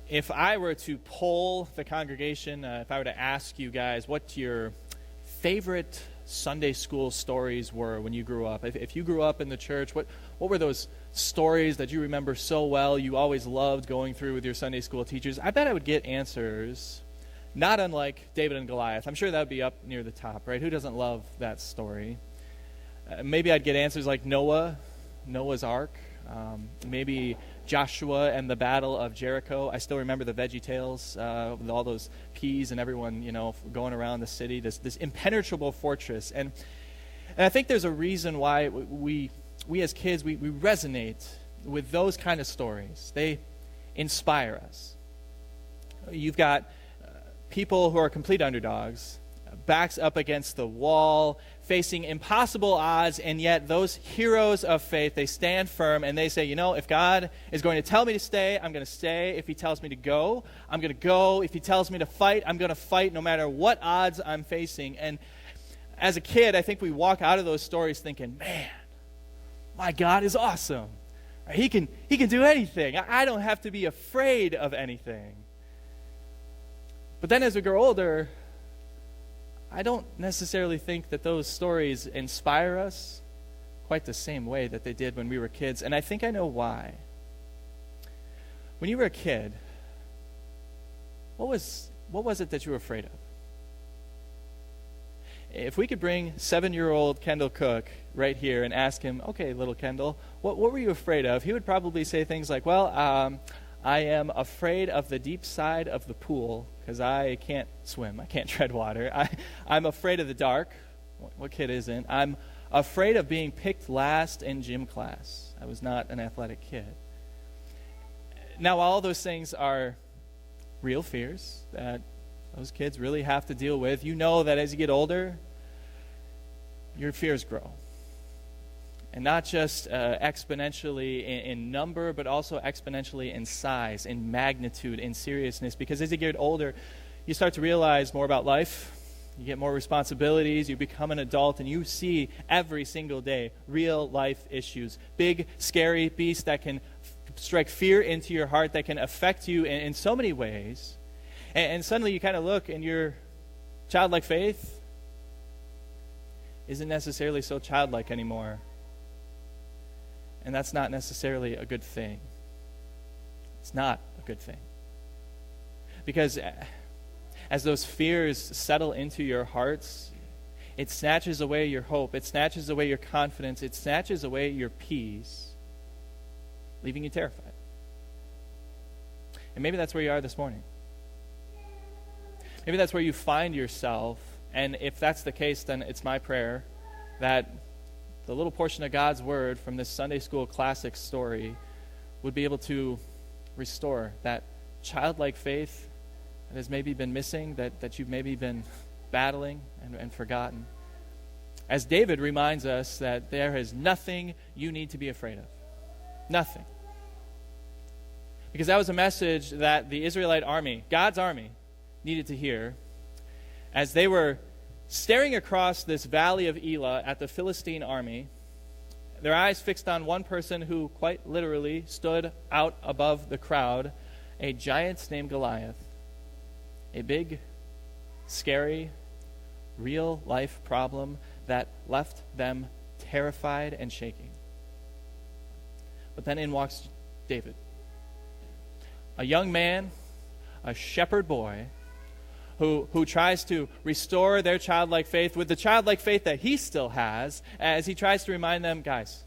If I were to poll the congregation, if I were to ask you guys what your favorite Sunday school stories were when you grew up, if you grew up in the church, what were those stories that you remember so well, you always loved going through with your Sunday school teachers? I bet I would get answers not unlike David and Goliath. I'm sure that would be up near the top, right? Who doesn't love that story? Maybe I'd get answers like Noah's Ark, maybe Joshua and the Battle of Jericho. I still remember the Veggie Tales with all those peas and everyone, going around the city, this impenetrable fortress. And I think there's a reason why we as kids, we resonate with those kind of stories. They inspire us. You've got people who are complete underdogs, backs up against the wall, facing impossible odds, and yet those heroes of faith, they stand firm and they say, if God is going to tell me to stay, I'm going to stay. If he tells me to go, I'm going to go. If he tells me to fight, I'm going to fight no matter what odds I'm facing. And as a kid, I think we walk out of those stories thinking, man, my God is awesome. He can do anything. I don't have to be afraid of anything. But then as we grow older, I don't necessarily think that those stories inspire us quite the same way that they did when we were kids, and I think I know why. When you were a kid, what was it that you were afraid of? If we could bring 7-year-old Kendall Cook right here and ask him, okay, little Kendall, what were you afraid of? He would probably say things like, I am afraid of the deep side of the pool because I can't swim. I can't tread water. I'm afraid of the dark. What kid isn't? I'm afraid of being picked last in gym class. I was not an athletic kid. Now, all those things are real fears that those kids really have to deal with. You know that as you get older, your fears grow. And not just exponentially in number, but also exponentially in size, in magnitude, in seriousness. Because as you get older, you start to realize more about life. You get more responsibilities. You become an adult, and you see every single day real life issues. Big, scary beasts that can strike fear into your heart, that can affect you in so many ways. And suddenly you kind of look, and your childlike faith isn't necessarily so childlike anymore. And that's not necessarily a good thing. It's not a good thing. Because as those fears settle into your hearts, it snatches away your hope. It snatches away your confidence. It snatches away your peace, leaving you terrified. And maybe that's where you are this morning. Maybe that's where you find yourself. And if that's the case, then it's my prayer that the little portion of God's Word from this Sunday school classic story would be able to restore that childlike faith that has maybe been missing, that you've maybe been battling and forgotten. As David reminds us that there is nothing you need to be afraid of. Nothing. Because that was a message that the Israelite army, God's army, needed to hear as they were staring across this valley of Elah at the Philistine army, their eyes fixed on one person who quite literally stood out above the crowd, a giant named Goliath, a big, scary, real-life problem that left them terrified and shaking. But then in walks David, a young man, a shepherd boy, who tries to restore their childlike faith with the childlike faith that he still has, as he tries to remind them, guys,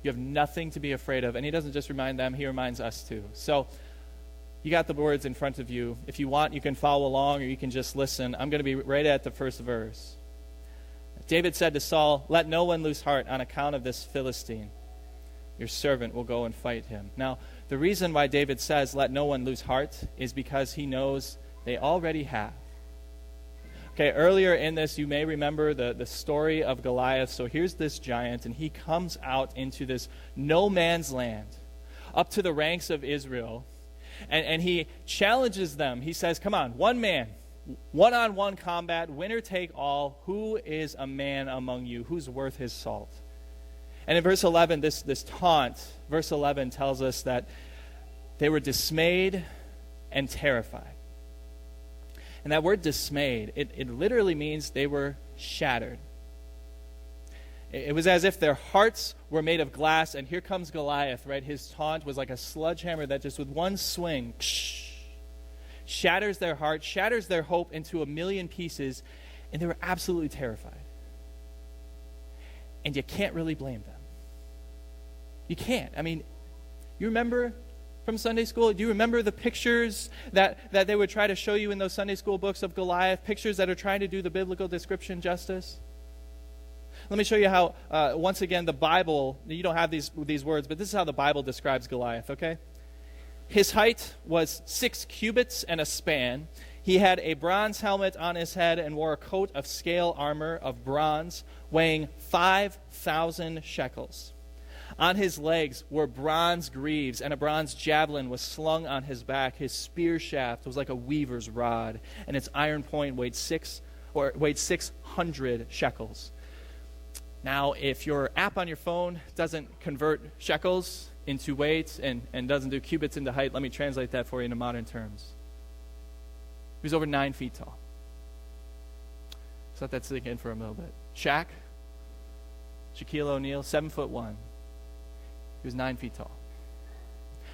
you have nothing to be afraid of. And he doesn't just remind them, he reminds us too. So you got the words in front of you. If you want, you can follow along or you can just listen. I'm going to be right at the first verse. David said to Saul, "Let no one lose heart on account of this Philistine. Your servant will go and fight him." Now, the reason why David says, "Let no one lose heart," is because he knows they already have. Okay, earlier in this, you may remember the story of Goliath. So here's this giant, and he comes out into this no man's land, up to the ranks of Israel, and he challenges them. He says, come on, one man, one-on-one combat, winner take all. Who is a man among you? Who's worth his salt? And in verse 11, this taunt, verse 11 tells us that they were dismayed and terrified. And that word dismayed, it literally means they were shattered. It was as if their hearts were made of glass, and here comes Goliath, right? His taunt was like a sledgehammer that just with one swing shatters their heart, shatters their hope into a million pieces, and they were absolutely terrified. And you can't really blame them. You can't. I mean, you remember from Sunday school? Do you remember the pictures that they would try to show you in those Sunday school books of Goliath, pictures that are trying to do the biblical description justice? Let me show you how, once again, the Bible, you don't have these words, but this is how the Bible describes Goliath, okay? His height was 6 cubits and a span. He had a bronze helmet on his head and wore a coat of scale armor of bronze, weighing 5,000 shekels. On his legs were bronze greaves, and a bronze javelin was slung on his back. His spear shaft was like a weaver's rod, and its iron point weighed 600 shekels. Now, if your app on your phone doesn't convert shekels into weight and doesn't do cubits into height, let me translate that for you into modern terms. He was over 9 feet tall. Just let that sink in for a little bit. Shaquille O'Neal, 7'1". He was 9 feet tall.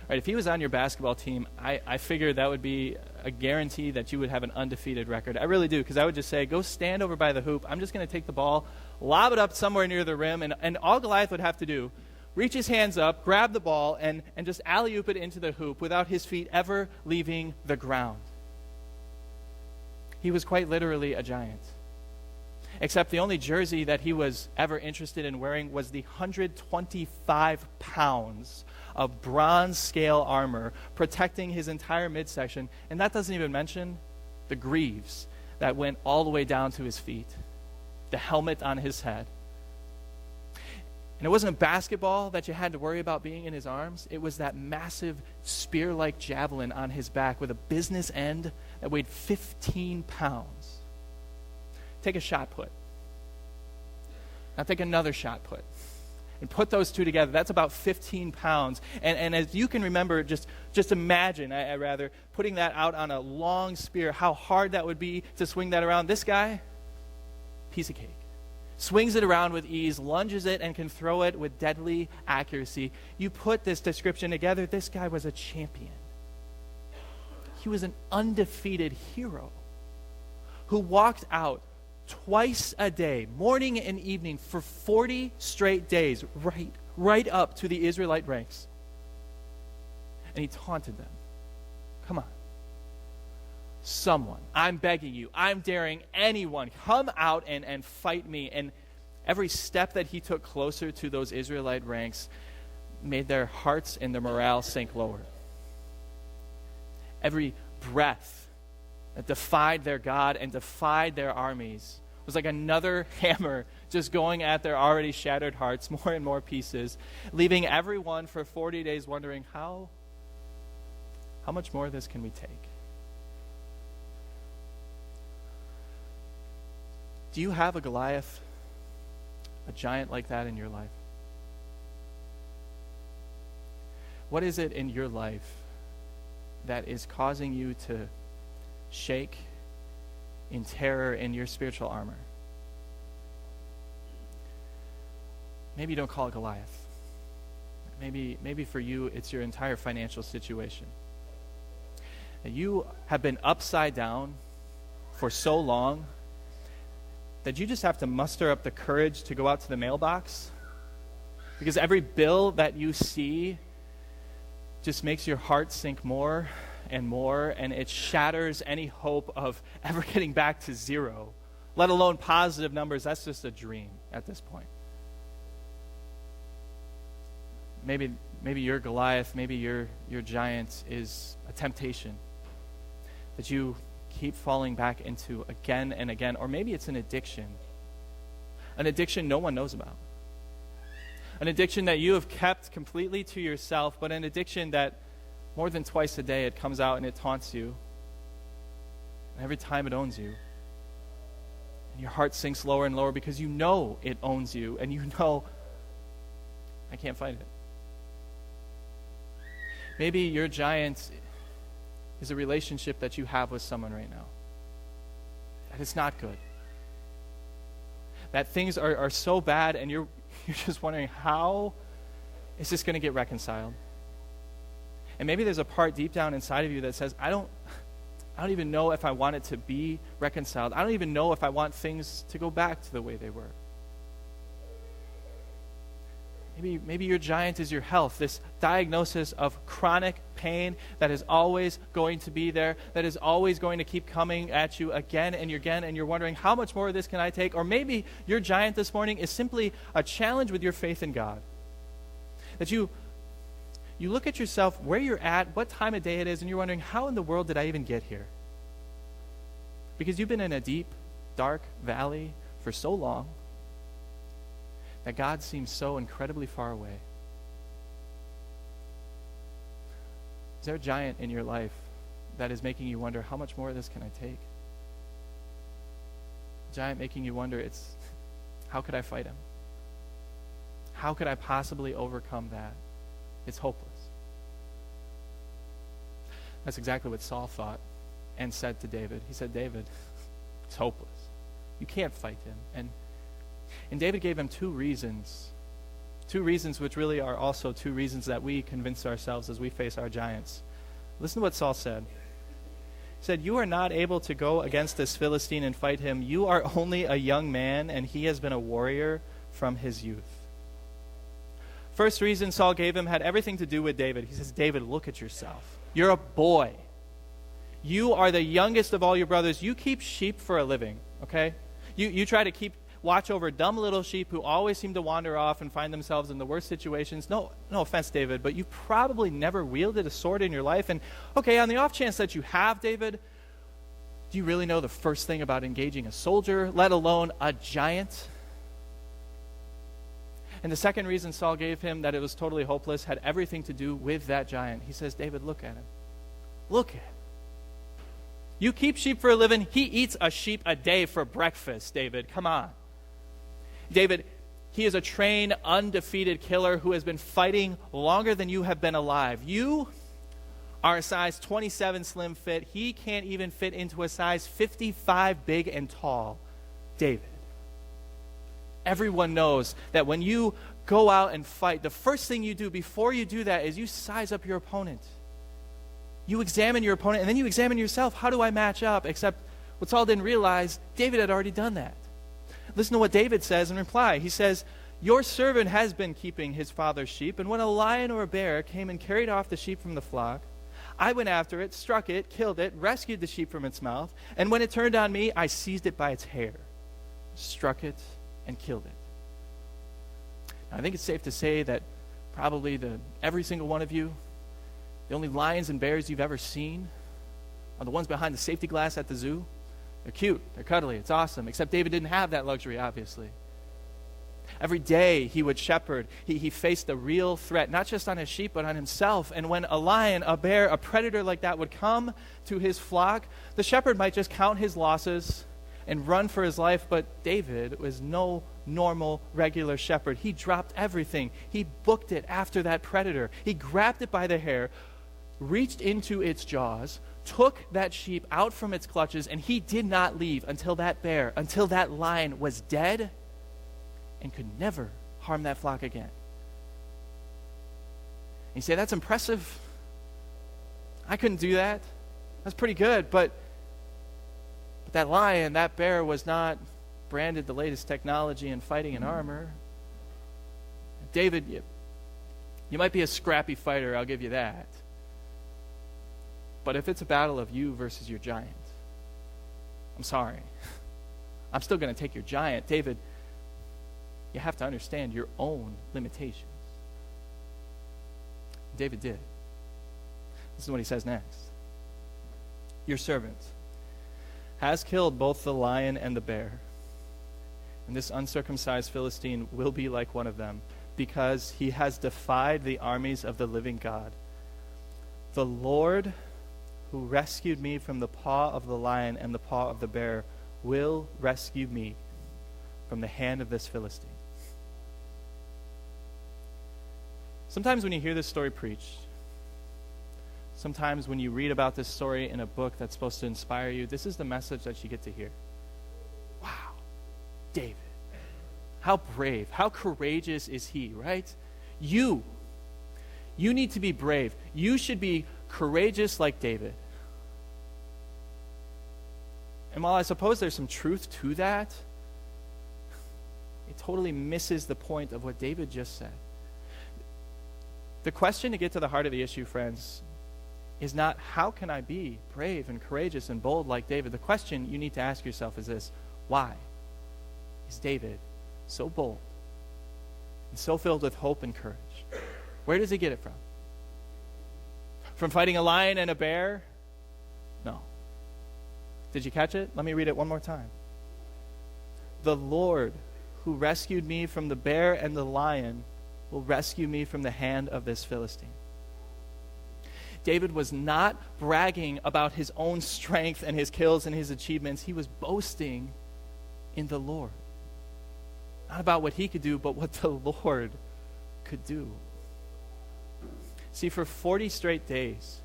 Right, if he was on your basketball team, I figured that would be a guarantee that you would have an undefeated record. I really do, because I would just say, go stand over by the hoop. I'm just going to take the ball, lob it up somewhere near the rim, and all Goliath would have to do, reach his hands up, grab the ball, and just alley-oop it into the hoop without his feet ever leaving the ground. He was quite literally a giant. Except the only jersey that he was ever interested in wearing was the 125 pounds of bronze scale armor protecting his entire midsection. And that doesn't even mention the greaves that went all the way down to his feet, the helmet on his head. And it wasn't a basketball that you had to worry about being in his arms. It was that massive spear-like javelin on his back with a business end that weighed 15 pounds. Take a shot put. Now take another shot put. And put those two together. That's about 15 pounds. And as you can remember, just imagine, I rather, putting that out on a long spear, how hard that would be to swing that around. This guy, piece of cake. Swings it around with ease, lunges it, and can throw it with deadly accuracy. You put this description together, this guy was a champion. He was an undefeated hero who walked out twice a day, morning and evening, for 40 straight days, right up to the Israelite ranks. And he taunted them. Come on. Someone, I'm begging you, I'm daring anyone, come out and fight me. And every step that he took closer to those Israelite ranks made their hearts and their morale sink lower. Every breath that defied their God and defied their armies was like another hammer just going at their already shattered hearts, more and more pieces, leaving everyone for 40 days wondering, how much more of this can we take? Do you have a Goliath, a giant like that in your life? What is it in your life that is causing you to shake in terror in your spiritual armor? Maybe you don't call it Goliath. Maybe for you it's your entire financial situation. You have been upside down for so long that you just have to muster up the courage to go out to the mailbox, because every bill that you see just makes your heart sink more and more, and it shatters any hope of ever getting back to zero, let alone positive numbers. That's just a dream at this point. Maybe your Goliath, maybe your giant is a temptation that you keep falling back into again and again. Or maybe it's an addiction no one knows about. An addiction that you have kept completely to yourself, but an addiction that more than twice a day it comes out and it taunts you. And every time it owns you. And your heart sinks lower and lower because you know it owns you, and you know, I can't fight it. Maybe your giant is a relationship that you have with someone right now. That it's not good. That things are so bad and you're just wondering, how is this going to get reconciled? And maybe there's a part deep down inside of you that says, I don't even know if I want it to be reconciled. I don't even know if I want things to go back to the way they were. Maybe your giant is your health, this diagnosis of chronic pain that is always going to be there, that is always going to keep coming at you again and again, and you're wondering, how much more of this can I take? Or maybe your giant this morning is simply a challenge with your faith in God. That you look at yourself, where you're at, what time of day it is, and you're wondering, how in the world did I even get here? Because you've been in a deep, dark valley for so long that God seems so incredibly far away. Is there a giant in your life that is making you wonder, how much more of this can I take? A giant making you wonder, how could I fight him? How could I possibly overcome that? It's hopeless. That's exactly what Saul thought and said to David. He said, David, it's hopeless. You can't fight him. And David gave him two reasons which really are also two reasons that we convince ourselves as we face our giants. Listen to what Saul said. He said, you are not able to go against this Philistine and fight him. You are only a young man, and he has been a warrior from his youth. First reason Saul gave him had everything to do with David. He says, David, look at yourself. You're a boy. You are the youngest of all your brothers. You keep sheep for a living, okay? You try to watch over dumb little sheep who always seem to wander off and find themselves in the worst situations. No offense, David, but you probably never wielded a sword in your life. And okay, on the off chance that you have, David, do you really know the first thing about engaging a soldier, let alone a giant? And the second reason Saul gave him that it was totally hopeless had everything to do with that giant. He says, David, look at him. Look at him. You keep sheep for a living. He eats a sheep a day for breakfast, David. Come on. David, he is a trained, undefeated killer who has been fighting longer than you have been alive. You are a size 27 slim fit. He can't even fit into a size 55 big and tall. David. Everyone knows that when you go out and fight, the first thing you do before you do that is you size up your opponent. You examine your opponent, and then you examine yourself. How do I match up? Except what Saul didn't realize, David had already done that. Listen to what David says in reply. He says, your servant has been keeping his father's sheep, and when a lion or a bear came and carried off the sheep from the flock, I went after it, struck it, killed it, rescued the sheep from its mouth, and when it turned on me, I seized it by its hair, struck it, and killed it. Now, I think it's safe to say that probably every single one of you, the only lions and bears you've ever seen are the ones behind the safety glass at the zoo. They're cute, they're cuddly, it's awesome, except David didn't have that luxury, obviously. Every day he would shepherd, he faced a real threat, not just on his sheep, but on himself. And when a lion, a bear, a predator like that would come to his flock, the shepherd might just count his losses and run for his life, but David was no normal, regular shepherd. He dropped everything. He booked it after that predator. He grabbed it by the hair, reached into its jaws, took that sheep out from its clutches, and he did not leave until that bear, until that lion was dead and could never harm that flock again. And you say, that's impressive. I couldn't do that. That's pretty good, but that lion, that bear was not branded the latest technology in fighting and armor. David, you might be a scrappy fighter, I'll give you that. But if it's a battle of you versus your giant, I'm sorry. I'm still going to take your giant. David, you have to understand your own limitations. David did. This is what he says next. Your servant has killed both the lion and the bear, and this uncircumcised Philistine will be like one of them, because he has defied the armies of the living God. The Lord who rescued me from the paw of the lion and the paw of the bear will rescue me from the hand of this Philistine. Sometimes when you hear this story preached, Sometimes when you read about this story in a book that's supposed to inspire you, this is the message that you get to hear. Wow, David. How brave, how courageous is he, right? You need to be brave. You should be courageous like David. And while I suppose there's some truth to that, it totally misses the point of what David just said. The question to get to the heart of the issue, friends, is not how can I be brave and courageous and bold like David? The question you need to ask yourself is this: why is David so bold and so filled with hope and courage? Where does he get it from? From fighting a lion and a bear? No. Did you catch it? Let me read it one more time. The Lord who rescued me from the bear and the lion will rescue me from the hand of this Philistine. David was not bragging about his own strength and his kills and his achievements. He was boasting in the Lord. Not about what he could do, but what the Lord could do. See, for 40 straight days,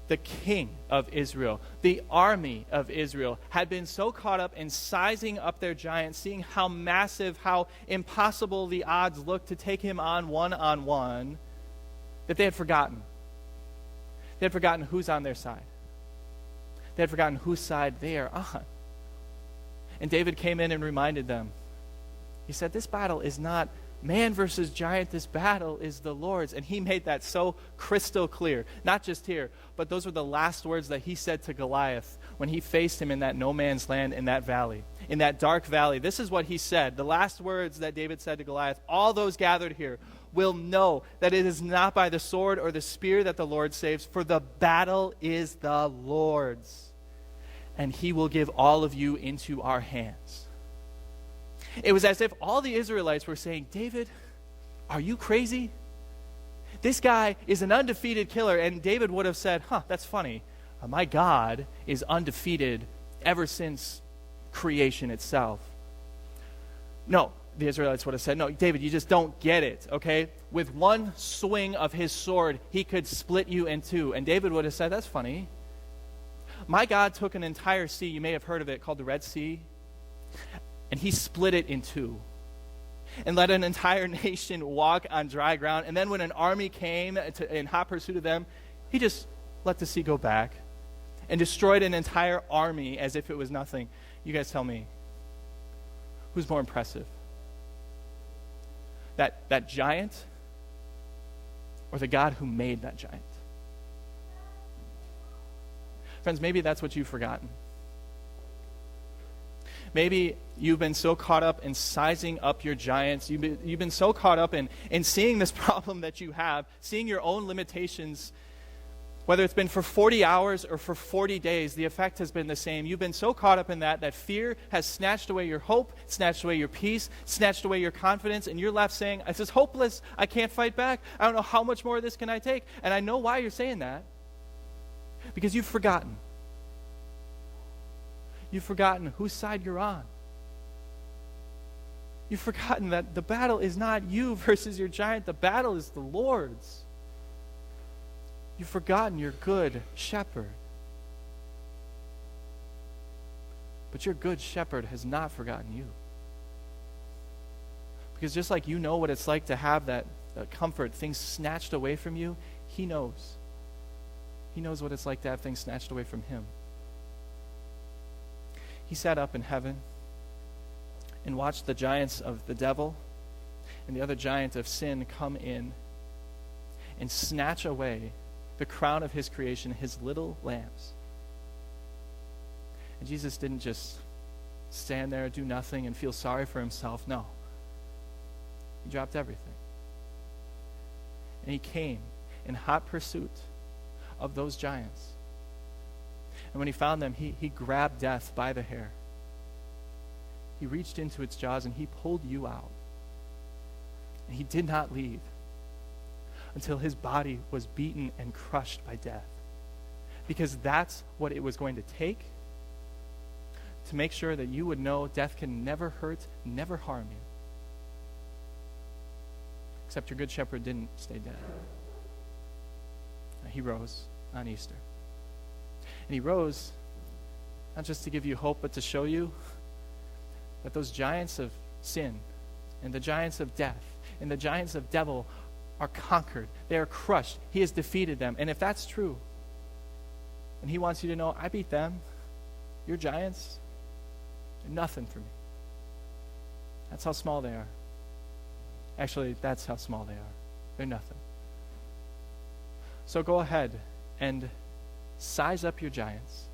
the king of Israel, the army of Israel, had been so caught up in sizing up their giant, seeing how massive, how impossible the odds looked to take him on one, that they had forgotten. They had forgotten who's on their side. They had forgotten whose side they are on. And David came in and reminded them. He said, this battle is not man versus giant, this battle is the Lord's. And he made that so crystal clear, not just here, but those were the last words that he said to Goliath when he faced him in that no man's land, in that valley, in that dark valley. This is what he said, the last words that David said to Goliath: all those gathered here will know that it is not by the sword or the spear that the Lord saves, for the battle is the Lord's, and he will give all of you into our hands. It was as if all the Israelites were saying, David, are you crazy? This guy is an undefeated killer. And David would have said, that's funny. My God is undefeated ever since creation itself. No, the Israelites would have said, no, David, you just don't get it, okay? With one swing of his sword, he could split you in two. And David would have said, that's funny. My God took an entire sea, you may have heard of it, called the Red Sea, and he split it in two and let an entire nation walk on dry ground. And then when an army came in hot pursuit of them, he just let the sea go back and destroyed an entire army as if it was nothing. You guys tell me, who's more impressive? That giant or the God who made that giant? Friends, maybe that's what you've forgotten. Maybe you've been so caught up in sizing up your giants. You've been so caught up in seeing this problem that you have, seeing your own limitations. Whether it's been for 40 hours or for 40 days, the effect has been the same. You've been so caught up in that fear has snatched away your hope, snatched away your peace, snatched away your confidence, and you're left saying, this is hopeless. I can't fight back. I don't know how much more of this can I take. And I know why you're saying that. Because you've forgotten. You've forgotten whose side you're on. You've forgotten that the battle is not you versus your giant. The battle is the Lord's. You've forgotten your good shepherd. But your good shepherd has not forgotten you. Because just like you know what it's like to have that comfort, things snatched away from you, he knows. He knows what it's like to have things snatched away from him. He sat up in heaven and watched the giants of the devil and the other giant of sin come in and snatch away the crown of his creation, his little lambs. And Jesus didn't just stand there, do nothing, and feel sorry for himself. No. He dropped everything. And he came in hot pursuit of those giants. And when he found them, he grabbed death by the hair. He reached into its jaws and he pulled you out. And he did not leave until his body was beaten and crushed by death. Because that's what it was going to take to make sure that you would know death can never hurt, never harm you. Except your good shepherd didn't stay dead. He rose. on Easter. And he rose not just to give you hope, but to show you that those giants of sin and the giants of death and the giants of devil are conquered. They are crushed. He has defeated them. And if that's true, and he wants you to know, I beat them, your giants, they're nothing for me. That's how small they are. Actually, that's how small they are. They're nothing. So go ahead and size up your giants.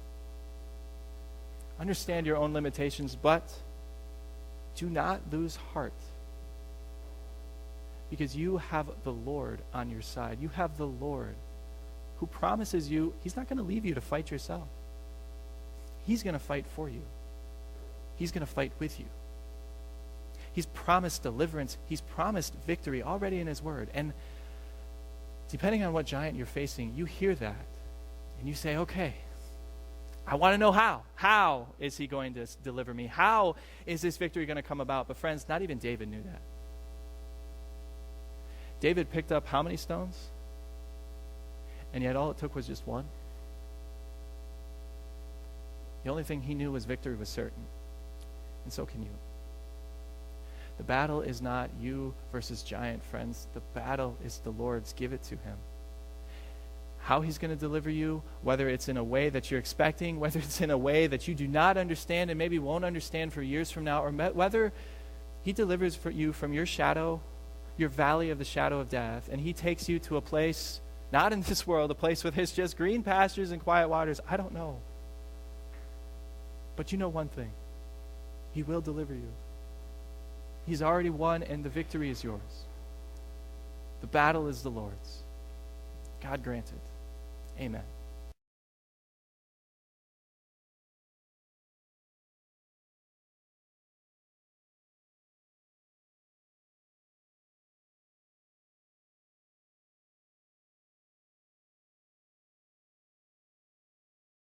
Understand your own limitations, but do not lose heart. Because you have the Lord on your side. You have the Lord who promises you, he's not going to leave you to fight yourself. He's going to fight for you. He's going to fight with you. He's promised deliverance. He's promised victory already in his word. And depending on what giant you're facing, you hear that. And you say, okay, I want to know how. How is he going to deliver me? How is this victory going to come about? But friends, not even David knew that. David picked up how many stones? And yet all it took was just one. The only thing he knew was victory was certain. And so can you. The battle is not you versus giant, friends. The battle is the Lord's. Give it to him. How he's going to deliver you, whether it's in a way that you're expecting, whether it's in a way that you do not understand and maybe won't understand for years from now, or whether he delivers for you from your shadow, your valley of the shadow of death, and he takes you to a place, not in this world, a place with his just green pastures and quiet waters. I don't know. But you know one thing. He will deliver you. He's already won, and the victory is yours. The battle is the Lord's. God grant it. Amen.